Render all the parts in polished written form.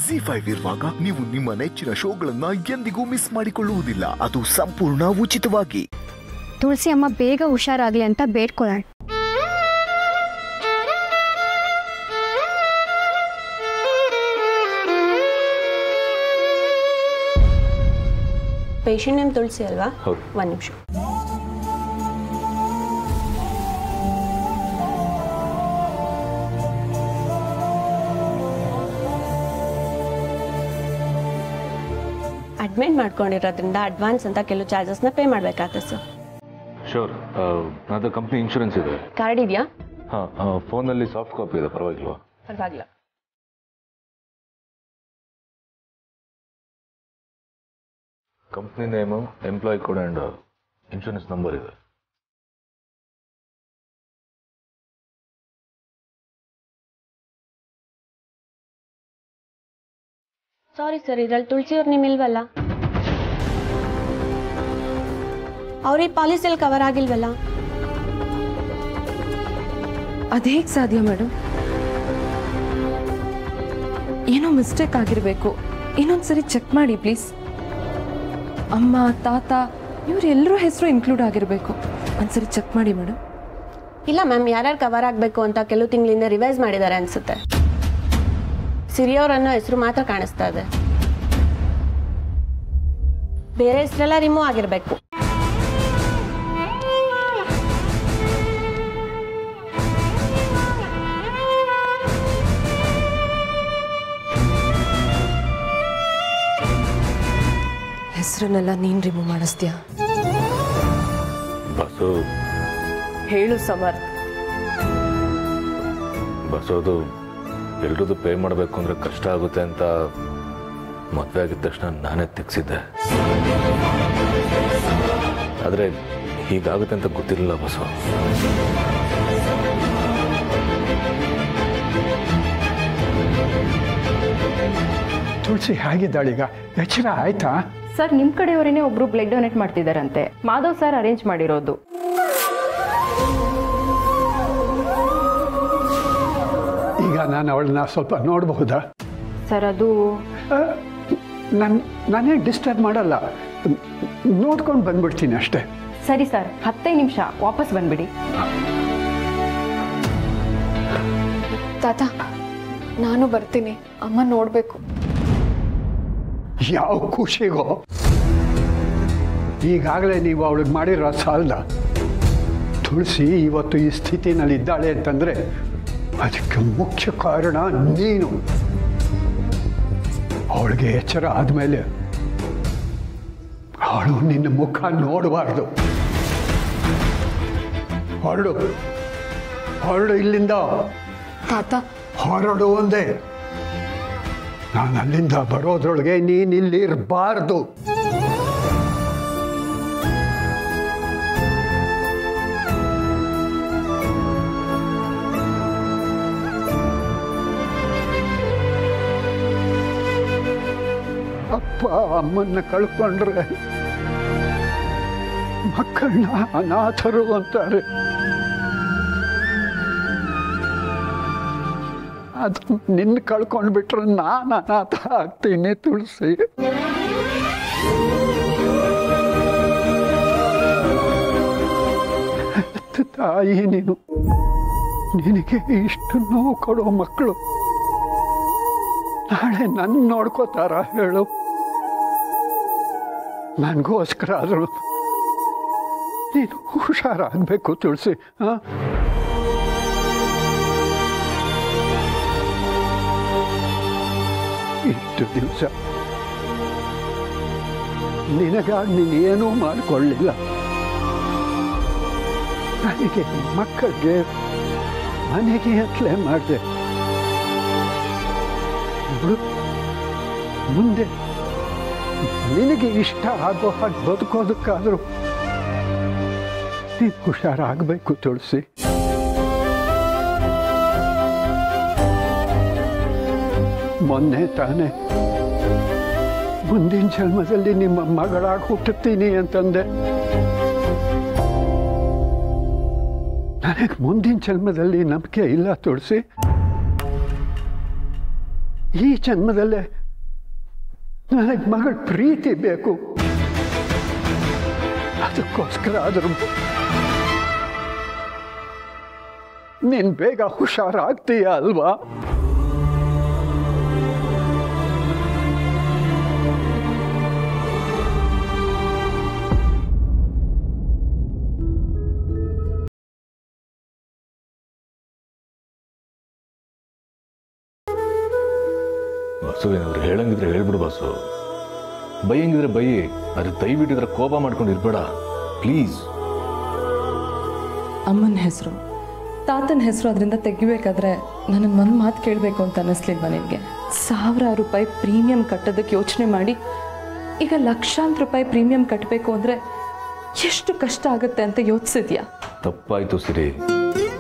ZEE5 ಇರುವಾಗ ನೀವು ನಿಮ್ಮ ನೆಚ್ಚಿನ ಶೋಗಳನ್ನ ಎಂದಿಗೂ ಮಿಸ್ ಮಾಡಿಕೊಳ್ಳುವುದಿಲ್ಲ. ಅದು ಸಂಪೂರ್ಣ ಉಚಿತವಾಗಿ. ತುಳಸಿ ಅಮ್ಮ ಬೇಗ ಹುಷಾರಾಗ್ಲಿ ಅಂತ ಬೇಡ್ಕೊಳ್ಳೋಣ. ಪೇಷಂಟ್ ನೇಮ್ ತುಳಸಿ ಅಲ್ವಾ? ಒಂದು ನಿಮಿಷ. ಅಡ್ಮಿಟ್ ಮಾಡ್ಕೊಂಡಿರೋದ್ರಿಂದ ಅಡ್ವಾನ್ಸ್ ಅಂತ ಕೆಲವು ಚಾರ್ಜಸ್ನ ಪೇ ಮಾಡಬೇಕಾಗುತ್ತೆ ಸರ್. ಶೋರ್. ಅದು ಕಂಪ್ನಿ ಇನ್ಶೂರೆನ್ಸ್ ಇದೆ. ಕಾರ್ಡ್ ಇದೆಯಾ? ಹಾಂ, ಫೋನಲ್ಲಿ ಸಾಫ್ಟ್ ಕಾಪಿ ಇದೆ, ಪರವಾಗಿಲ್ವಾ? ಪರವಾಗಿಲ್ಲ. Company name, employee code and insurance number ಇದೆ. ಸಾರಿ ಸರ್, ಇದರಲ್ಲಿ ತುಳಸಿಯವ್ರು ನಿಮ್ಮಿಲ್ವಲ್ಲ. ಅವ್ರಿಗೆ ಪಾಲಿಸಿಯಲ್ಲಿ ಕವರ್ ಆಗಿಲ್ವಲ್ಲ. ಅದು ಹೇಗೆ ಸಾಧ್ಯ ಮೇಡಮ್? ಏನೋ ಮಿಸ್ಟೇಕ್ ಆಗಿರಬೇಕು. ಇನ್ನೊಂದ್ಸರಿ ಚೆಕ್ ಮಾಡಿ ಪ್ಲೀಸ್. ಅಮ್ಮ, ತಾತ ಇವರೆಲ್ಲರೂ ಹೆಸರು ಇನ್ಕ್ಲೂಡ್ ಆಗಿರಬೇಕು. ಒಂದ್ಸರಿ ಚೆಕ್ ಮಾಡಿ ಮೇಡಮ್. ಇಲ್ಲ ಮ್ಯಾಮ್, ಯಾರ್ಯಾರು ಕವರ್ ಆಗಬೇಕು ಅಂತ ಕೆಲವು ತಿಂಗಳಿಂದ ರಿವೈಸ್ ಮಾಡಿದ್ದಾರೆ ಅನಿಸುತ್ತೆ. ಸಿರಿಯವ್ರನ್ನೋ ಹೆಸರು ಮಾತ್ರ ಕಾಣಿಸ್ತಾ ಇದೆ. ಬೇರೆ ಹೆಸರೆಲ್ಲ ರಿಮೂವ್ ಆಗಿರಬೇಕು. ಹೆಸರನ್ನೆಲ್ಲ ನೀನು ರಿಮೂವ್ ಮಾಡಿಸ್ತೀಯಾ? ಬಸ್ಸು ಹೇಳು ಸಮರ್ಥ್. ಬಸ್ಸೋದು ಎಲ್ರದ್ದು ಪೇ ಮಾಡಬೇಕು ಅಂದರೆ ಕಷ್ಟ ಆಗುತ್ತೆ ಅಂತ ಮದುವೆ ಆಗಿದ ತಕ್ಷಣ ನಾನೇ ತೆಗ್ಸಿದ್ದೆ. ಆದರೆ ಹೀಗಾಗುತ್ತೆ ಅಂತ ಗೊತ್ತಿರಲಿಲ್ಲ ಬಸ್ಸು. ತುಳಸಿ ಹೇಗಿದ್ದಾಳೀಗ? ಎಚ್ಚರ ಆಯ್ತಾ? ಸರ್, ನಿಮ್ಮ ಕಡೆಯವರೇನೆ ಒಬ್ರು ಬ್ಲಡ್ ಡೊನೇಟ್ ಮಾಡ್ತಿದ್ದಾರಂತೆ. ಮಾಧವ್ ಸರ್ ಅರೇಂಜ್ ಮಾಡಿರೋದು. ಈಗ ನಾನು ಅವಳನ್ನ ಸ್ವಲ್ಪ ನೋಡಬಹುದಾ? ಸರ್, ಅದು ನಾನೇ ಡಿಸ್ಟರ್ಬ್ ಮಾಡಲ್ಲ, ನೋಡ್ಕೊಂಡು ಬಂದ್ಬಿಡ್ತೀನಿ ಅಷ್ಟೇ. ಸರಿ ಸರ್, 10 ನಿಮಿಷ ವಾಪಸ್ ಬಂದ್ಬಿಡಿ. ತಾತ, ನಾನು ಬರ್ತೀನಿ. ಅಮ್ಮ ನೋಡಬೇಕು. ಯಾವ ಖುಷಿಗೋ? ಈಗಾಗಲೇ ನೀವು ಅವಳಿಗೆ ಮಾಡಿರೋ ಸಾಲದ. ತುಳಸಿ ಇವತ್ತು ಈ ಸ್ಥಿತಿನಲ್ಲಿ ಇದ್ದಾಳೆ ಅಂತಂದರೆ ಅದಕ್ಕೆ ಮುಖ್ಯ ಕಾರಣ ನೀನು. ಅವಳಿಗೆ ಎಚ್ಚರ ಆದಮೇಲೆ ಅವಳು ನಿನ್ನ ಮುಖ ನೋಡಬಾರ್ದು. ಹೊರಡು, ಹೊರಡು ಇಲ್ಲಿಂದ. ತಾತ, ಹೊರಡು ಒಂದೇ. ನಾನು ಅಲ್ಲಿಂದ ಬರೋದ್ರೊಳಗೆ ನೀನಿಲ್ಲಿ ಇರಬಾರ್ದು. ಅಪ್ಪ ಅಮ್ಮನ್ನ ಕಳ್ಕೊಂಡ್ರೆ ಮಕ್ಕಳನ್ನ ಅನಾಥರು ಅಂತಾರೆ. ಅದು ನಿನ್ನ ಕಳ್ಕೊಂಡ್ಬಿಟ್ರೆ ನಾನು ಅನಾಥ ಆಗ್ತೀನಿ ತುಳಸಿ. ತಾಯಿ ನೀನು, ನಿನಗೆ ಇಷ್ಟು ನೋವು ಕೊಡೋ ಮಕ್ಕಳು ನಾಳೆ ನನ್ನ ನೋಡ್ಕೋತಾರ ಹೇಳು? ನನಗೋಸ್ಕರ ಆದರೂ ನೀನು ಹುಷಾರಾಗಬೇಕು ತುಳಸಿ. ಹಾಂ, ಇಷ್ಟು ದಿವಸ ನಿನಗಾಗಿ ನೀನೇನೂ ಮಾಡಿಕೊಳ್ಳಿಲ್ಲ. ನನಗೆ ಮಕ್ಕಳಿಗೆ ಮನೆಗೆ ಅತ್ಲೆ ಮಾಡಿದೆ. ಮುಂದೆ ನಿನಗೆ ಇಷ್ಟ ಆಗೋ ಹಾಗೆ ಬದುಕೋದಕ್ಕಾದರೂ ನೀನು ಹುಷಾರಾಗಬೇಕು ತುಳಸಿ. ಮೊನ್ನೆ ತಾನೇ ಮುಂದಿನ ಜನ್ಮದಲ್ಲಿ ನಿಮ್ಮ ಮಗಳಾಗಿ ಹುಟ್ಟುತ್ತೀನಿ ಅಂತಂದೆ. ನನಗೆ ಮುಂದಿನ ಜನ್ಮದಲ್ಲಿ ನಂಬಿಕೆ ಇಲ್ಲ ತುಳಸಿ. ಈ ಜನ್ಮದಲ್ಲೇ ನನಗೆ ಮಗಳ ಪ್ರೀತಿ ಬೇಕು. ಅದಕ್ಕೋಸ್ಕರ ಆದರೂ ನೀನು ಬೇಗ ಹುಷಾರಾಗ್ತೀಯ ಅಲ್ವಾ? ಬಸ್ಸು ಏನಾದ್ರು ಹೇಳಂಗಿದ್ರೆ ಹೇಳ್ಬಿಡು ಬಸ್ಸು. ಬೈಯಂಗಿದ್ರೆ ಬೈ, ಆದರೆ ದಯವಿಟ್ಟಿದ್ರೆ ಕೋಪ ಮಾಡ್ಕೊಂಡು ಇರ್ಬೇಡ ಪ್ಲೀಸ್. ಅಮ್ಮನ ಹೆಸರು, ತಾತನ ಹೆಸರು ಅದರಿಂದ ತೆಗಿಬೇಕಾದ್ರೆ ನನಗೆ ಒಂದು ಮಾತು ಕೇಳಬೇಕು ಅಂತ ಅನ್ನಿಸ್ಲಿಲ್ವಾ ನಿನಗೆ? 1000 ರೂಪಾಯಿ ಪ್ರೀಮಿಯಂ ಕಟ್ಟೋದಕ್ಕೆ ಯೋಚನೆ ಮಾಡಿ ಈಗ ಲಕ್ಷಾಂತರ ರೂಪಾಯಿ ಪ್ರೀಮಿಯಂ ಕಟ್ಟಬೇಕು ಅಂದರೆ ಎಷ್ಟು ಕಷ್ಟ ಆಗುತ್ತೆ ಅಂತ ಯೋಚಿಸಿದ್ಯಾ? ತಪ್ಪಾಯಿತು ಸಿರಿ.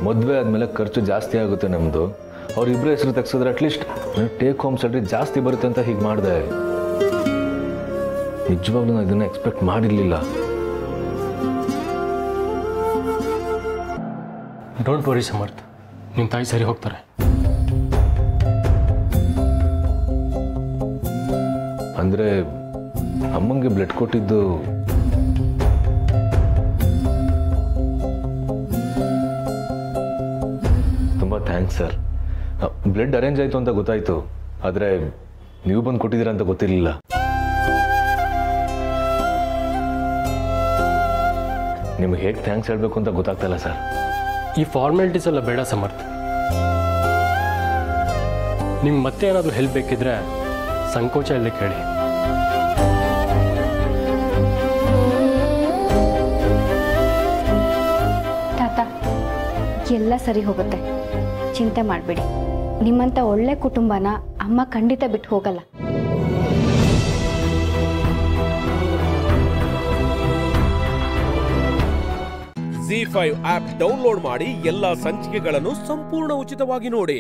ಮದುವೆ ಆದಮೇಲೆ ಖರ್ಚು ಜಾಸ್ತಿ ಆಗುತ್ತೆ ನಮ್ಮದು. ಅವ್ರಿಬ್ಬರ ಹೆಸರು ತೆಗ್ಸಿದ್ರೆ ಅಟ್ಲೀಸ್ಟ್ ಟೇಕ್ ಹೋಮ್ ಸ್ಯಾಲ್ರಿ ಜಾಸ್ತಿ ಬರುತ್ತೆ ಅಂತ ಹೀಗೆ ಮಾಡಿದೆ. ನಿಜವಾಗ್ಲೂ ನಾನು ಇದನ್ನು ಎಕ್ಸ್ಪೆಕ್ಟ್ ಮಾಡಿರಲಿಲ್ಲ. ಡೋಂಟ್ ವರಿ ಸಮರ್ಥ್, ನಿಮ್ಮ ತಾಯಿ ಸರಿ ಹೋಗ್ತಾರೆ. ಅಂದರೆ ಅಮ್ಮಂಗೆ ಬ್ಲಡ್ ಕೊಟ್ಟಿದ್ದು ತುಂಬ ಥ್ಯಾಂಕ್ಸ್ ಸರ್. ಬ್ಲಡ್ ಅರೇಂಜ್ ಆಯಿತು ಅಂತ ಗೊತ್ತಾಯಿತು, ಆದರೆ ನೀವು ಬಂದು ಕೊಟ್ಟಿದ್ದೀರಾ ಅಂತ ಗೊತ್ತಿರಲಿಲ್ಲ. ನಿಮ್ಗೆ ಹೇಗೆ ಥ್ಯಾಂಕ್ಸ್ ಹೇಳಬೇಕು ಅಂತ ಗೊತ್ತಾಗ್ತಾಯಿಲ್ಲ ಸರ್. ಈ ಫಾರ್ಮಾಲಿಟೀಸ್ ಎಲ್ಲ ಬೇಡ ಸಮರ್ಥ್. ನಿಮ್ಗೆ ಮತ್ತೆ ಏನಾದರೂ ಹೆಲ್ಪ್ ಬೇಕಿದ್ರೆ ಸಂಕೋಚ ಇಲ್ಲದೆ ಕೇಳಿ. ತಾತ, ಎಲ್ಲ ಸರಿ ಹೋಗುತ್ತೆ, ಚಿಂತೆ ಮಾಡಬೇಡಿ. ನಿಮ್ಮಂಥ ಒಳ್ಳೆ ಕುಟುಂಬನ ಅಮ್ಮ ಖಂಡಿತ ಬಿಟ್ಟು ಹೋಗಲ್ಲ. ZEE5 ಆಪ್ ಡೌನ್ಲೋಡ್ ಮಾಡಿ ಎಲ್ಲಾ ಸಂಚಿಕೆಗಳನ್ನು ಸಂಪೂರ್ಣ ಉಚಿತವಾಗಿ ನೋಡಿ.